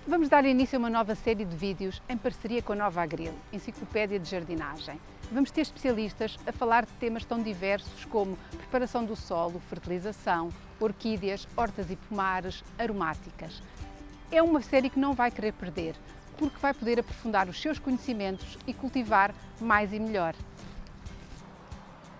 Vamos dar início a uma nova série de vídeos em parceria com a Nova Agril, Enciclopédia de Jardinagem. Vamos ter especialistas a falar de temas tão diversos como preparação do solo, fertilização, orquídeas, hortas e pomares, aromáticas. É uma série que não vai querer perder, porque vai poder aprofundar os seus conhecimentos e cultivar mais e melhor.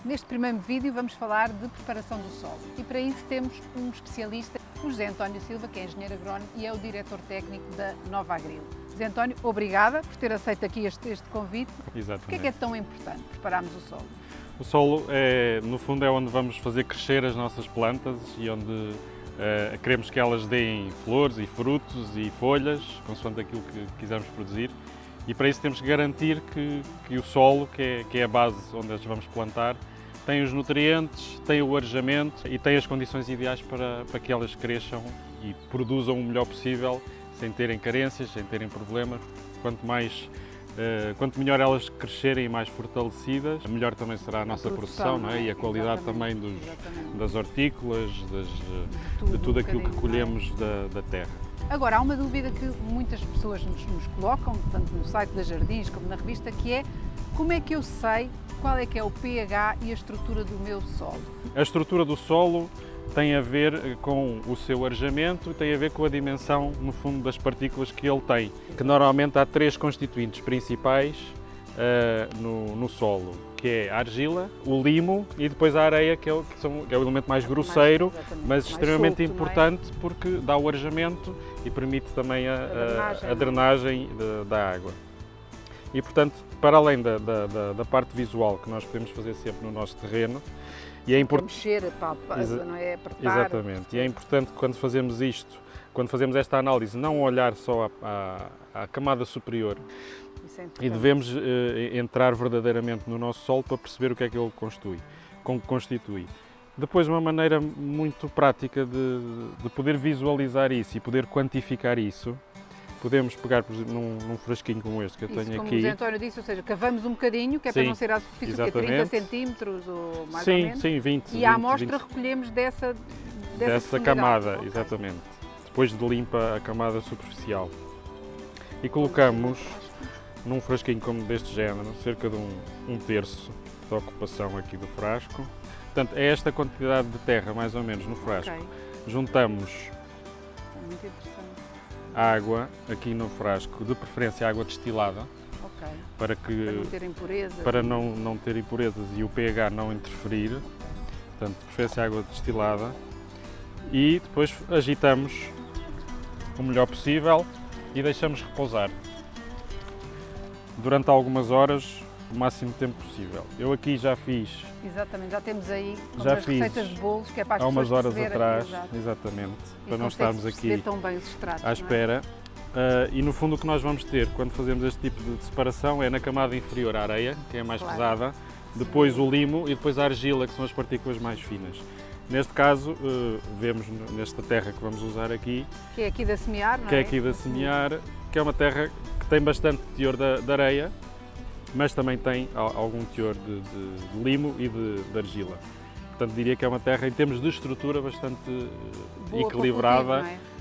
Neste primeiro vídeo vamos falar de preparação do solo e para isso temos um especialista, o José António Silva, que é engenheiro agrónomo e é o diretor técnico da Nova Agril. José António, obrigada por ter aceito aqui este convite. Exatamente. Porquê é que é tão importante prepararmos o solo? O solo, no fundo, é onde vamos fazer crescer as nossas plantas e onde queremos que elas deem flores e frutos e folhas, consoante aquilo que quisermos produzir. E para isso temos que garantir que o solo, que é a base onde as vamos plantar, tem os nutrientes, tem o arejamento e tem as condições ideais para que elas cresçam e produzam o melhor possível, sem terem carências, sem terem problemas. Quanto melhor elas crescerem e mais fortalecidas, melhor também será a nossa produção, não é? E a qualidade também das hortícolas, de tudo aquilo que colhemos da terra. Agora, há uma dúvida que muitas pessoas nos colocam, tanto no site das Jardins como na revista, que é como é que eu sei qual é que é o pH e a estrutura do meu solo? A estrutura do solo tem a ver com o seu arejamento, tem a ver com a dimensão, no fundo, das partículas que ele tem. Que normalmente há três constituintes principais no solo, que é a argila, o limo e depois a areia, que é o elemento mais grosseiro, mas extremamente solto, importante porque dá o arejamento e permite também a drenagem da água. E, portanto, para além da parte visual que nós podemos fazer sempre no nosso terreno, e é importante mexer, não é? Apertar. Exatamente, e é importante que quando fazemos isto, quando fazemos esta análise, não olhar só à camada superior, e devemos entrar verdadeiramente no nosso solo para perceber o que é que ele constitui. Depois, uma maneira muito prática de poder visualizar isso e poder quantificar isso, podemos pegar, por exemplo, num frasquinho como este que eu tenho como aqui. Como o José António disse, ou seja, cavamos um bocadinho, que é para não ser à superfície, que é 30 centímetros ou mais ou menos. Sim, 20. E à amostra recolhemos dessa camada, okay. Exatamente. Depois de limpa a camada superficial. E colocamos num frasquinho como deste género, cerca de um terço da ocupação aqui do frasco. Portanto, é esta quantidade de terra, mais ou menos, no frasco. Okay. Juntamos muito interessante. Água aqui no frasco, de preferência água destilada, okay. para não ter impurezas. Para não ter impurezas e o pH não interferir. Portanto, de preferência água destilada. E depois agitamos o melhor possível e deixamos repousar durante algumas horas, o máximo tempo possível. Eu aqui já fiz. Exatamente, já temos aí as receitas de bolos, que é para as há umas horas atrás, aqui, exatamente, para não estarmos aqui tão bem os extratos, à espera. E no fundo o que nós vamos ter quando fazemos este tipo de separação é na camada inferior a areia, que é a mais pesada, depois o limo e depois a argila, que são as partículas mais finas. Neste caso, vemos nesta terra que vamos usar aqui, que é aqui da semear, não é? Que é aqui da semear, que é uma terra que tem bastante teor de areia, mas também tem algum teor de limo e de argila. Portanto, diria que é uma terra, em termos de estrutura, bastante boa equilibrada,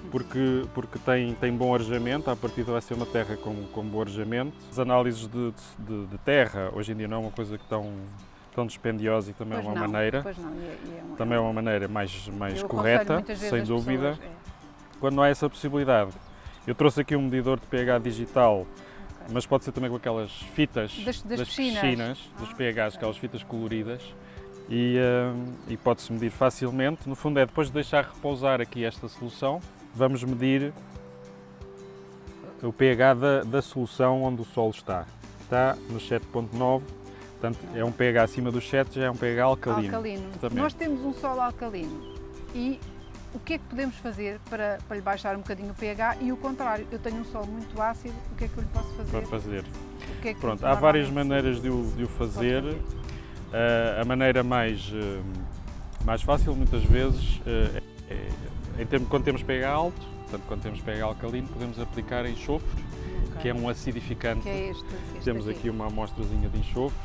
cultivo, não é? porque tem bom arejamento, a partir vai ser uma terra com bom arejamento. As análises de terra, hoje em dia não é uma coisa tão dispendiosa e também é uma maneira. Também é uma maneira mais correta, sem dúvida. Quando não há essa possibilidade. Eu trouxe aqui um medidor de pH digital, mas pode ser também com aquelas fitas das piscinas, dos pHs, aquelas fitas coloridas, e pode-se medir facilmente. No fundo é depois de deixar repousar aqui esta solução, vamos medir o pH da solução onde o solo está. Está no 7.9, portanto é um pH acima dos 7, já é um pH alcalino. Nós temos um solo alcalino e o que é que podemos fazer para lhe baixar um bocadinho o pH e o contrário? Eu tenho um solo muito ácido, o que é que eu lhe posso fazer? Para fazer. O que é que Pronto, há várias maneiras de o fazer. A maneira mais fácil, muitas vezes, quando temos pH alto, portanto, quando temos pH alcalino, podemos aplicar enxofre, que é um acidificante. Que é este Temos aqui uma amostrazinha de enxofre,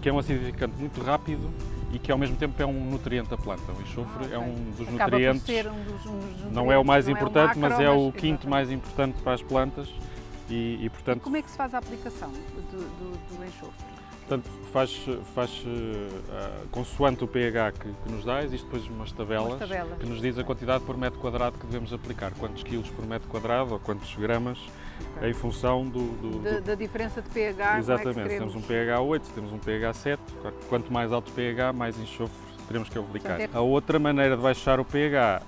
que é um acidificante muito rápido e que ao mesmo tempo é um nutriente da planta. O enxofre é um dos Acaba nutrientes, por ser um dos nutrientes, não é o mais não importante, é o macro, mas é o mas, quinto exatamente, mais importante para as plantas e portanto... E como é que se faz a aplicação do enxofre? Portanto, faz consoante o pH que nos dá, existem depois umas tabelas que nos diz a quantidade por metro quadrado que devemos aplicar, quantos quilos por metro quadrado ou quantos gramas, em função da diferença de pH. Exatamente, não é, se temos um pH 8, se temos um pH 7, quanto mais alto o pH, mais enxofre teremos que aplicar. A outra maneira de baixar o pH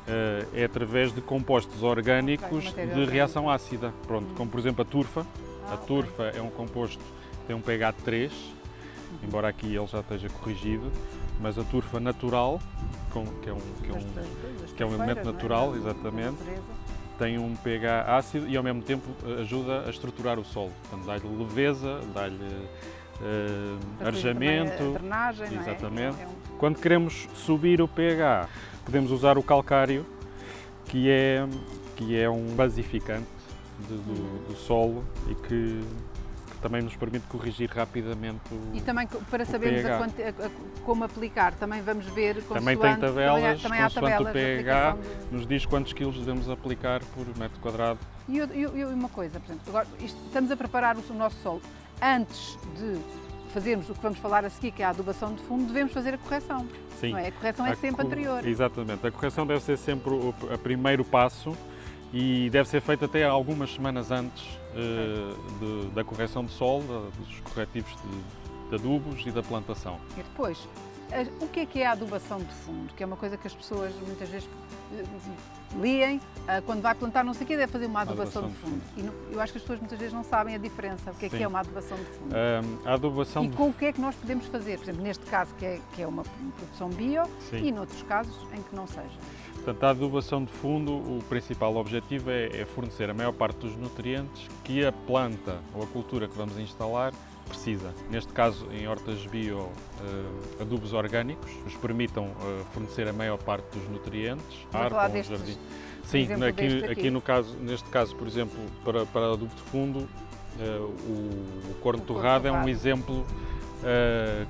é através de compostos orgânicos de reação ácida, pronto, como por exemplo a turfa. A turfa é um composto que tem um pH 3, embora aqui ele já esteja corrigido, mas a turfa natural, que é um elemento natural, exatamente, tem um pH ácido e ao mesmo tempo ajuda a estruturar o solo. Portanto, dá-lhe leveza, dá-lhe arejamento, drenagem, exatamente. Não é? Quando queremos subir o pH, podemos usar o calcário, que é um basificante do solo e que também nos permite corrigir rapidamente E também para sabermos como aplicar, também vamos ver também tem tabelas, também há tabelas o pH, nos diz quantos quilos devemos aplicar por metro quadrado. E uma coisa, por exemplo, agora estamos a preparar o nosso solo. Antes de fazermos o que vamos falar a seguir, que é a adubação de fundo, devemos fazer a correção. Sim. Não é? A correção é sempre anterior. Exatamente, a correção deve ser sempre o primeiro passo e deve ser feita até algumas semanas antes da correção de solo, dos corretivos de adubos e da plantação. E depois, o que é a adubação de fundo? Que é uma coisa que as pessoas muitas vezes liem, quando vai plantar não sei o que, deve fazer uma adubação de fundo. E eu acho que as pessoas muitas vezes não sabem a diferença, o que é uma adubação de fundo. A adubação e com o que é que nós podemos fazer? Por exemplo, neste caso que é uma produção bio, e noutros casos em que não seja. Portanto, a adubação de fundo, o principal objetivo é fornecer a maior parte dos nutrientes que a planta ou a cultura que vamos instalar precisa. Neste caso, em hortas bio, adubos orgânicos nos permitam fornecer a maior parte dos nutrientes. Jardim. Sim, neste caso, por exemplo, para adubo de fundo, o corno torrado é um exemplo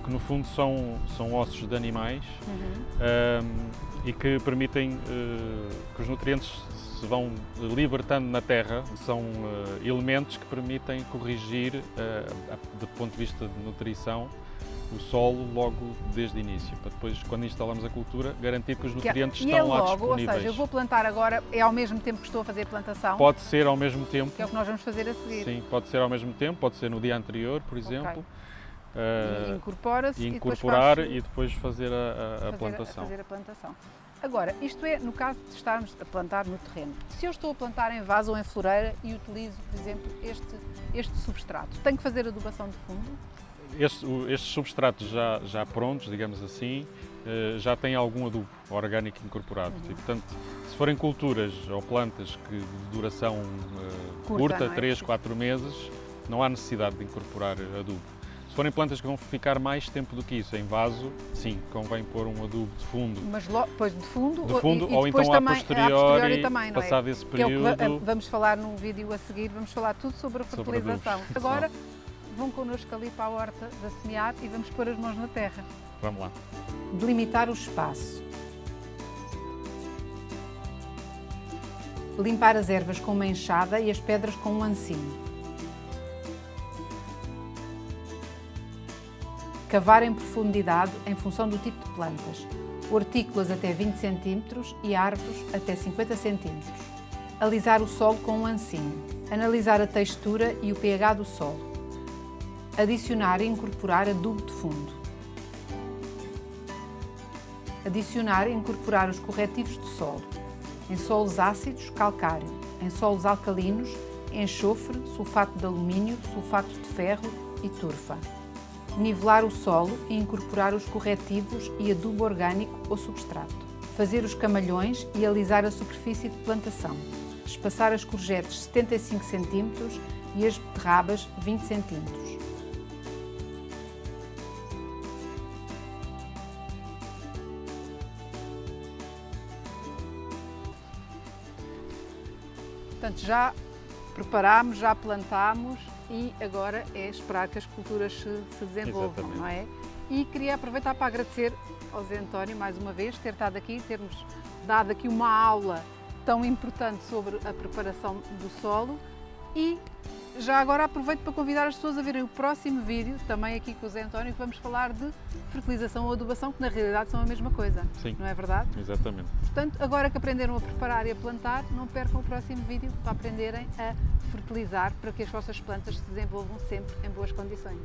que no fundo são ossos de animais e que permitem que os nutrientes se vão libertando na terra. São elementos que permitem corrigir, do ponto de vista de nutrição, o solo logo desde o início, para depois, quando instalamos a cultura, garantir que os nutrientes estão lá disponíveis. Ou seja, eu vou plantar agora, é ao mesmo tempo que estou a fazer a plantação? Pode ser ao mesmo tempo. Que é o que nós vamos fazer a seguir. Sim, pode ser ao mesmo tempo, pode ser no dia anterior, por exemplo. Incorpora-se e incorporar e depois fazer a plantação. Agora, isto é no caso de estarmos a plantar no terreno. Se eu estou a plantar em vaso ou em floreira e utilizo, por exemplo, este substrato, tenho que fazer adubação de fundo? Estes substratos já prontos, digamos assim, já têm algum adubo orgânico incorporado. E, portanto, se forem culturas ou plantas de duração curta, 3, 4 meses, não há necessidade de incorporar adubo. Se forem plantas que vão ficar mais tempo do que isso, em vaso, sim, convém pôr um adubo de fundo. Mas depois de fundo ou então a posteriori, também, não é? passado esse período. É o que vamos falar num vídeo a seguir, vamos falar tudo sobre a fertilização. Agora vão connosco ali para a horta da semear e vamos pôr as mãos na terra. Vamos lá. Delimitar o espaço. Limpar as ervas com uma enxada e as pedras com um ancinho. Cavar em profundidade em função do tipo de plantas. Hortícolas até 20 cm e árvores até 50 cm. Alisar o solo com um ancinho. Analisar a textura e o pH do solo. Adicionar e incorporar adubo de fundo. Adicionar e incorporar os corretivos de solo. Em solos ácidos, calcário. Em solos alcalinos, enxofre, sulfato de alumínio, sulfato de ferro e turfa. Nivelar o solo e incorporar os corretivos e adubo orgânico ou substrato. Fazer os camalhões e alisar a superfície de plantação. Espaçar as courgettes 75 cm e as beterrabas 20 cm. Portanto, já preparámos, já plantámos e agora é esperar que as culturas se desenvolvam, não é? E queria aproveitar para agradecer ao Zé António, mais uma vez, ter estado aqui, ter-nos dado aqui uma aula tão importante sobre a preparação do solo. E já agora aproveito para convidar as pessoas a verem o próximo vídeo, também aqui com o Zé António, que vamos falar de fertilização ou adubação, que na realidade são a mesma coisa. Sim, não é verdade? Exatamente. Portanto, agora que aprenderam a preparar e a plantar, não percam o próximo vídeo para aprenderem a fertilizar, para que as vossas plantas se desenvolvam sempre em boas condições.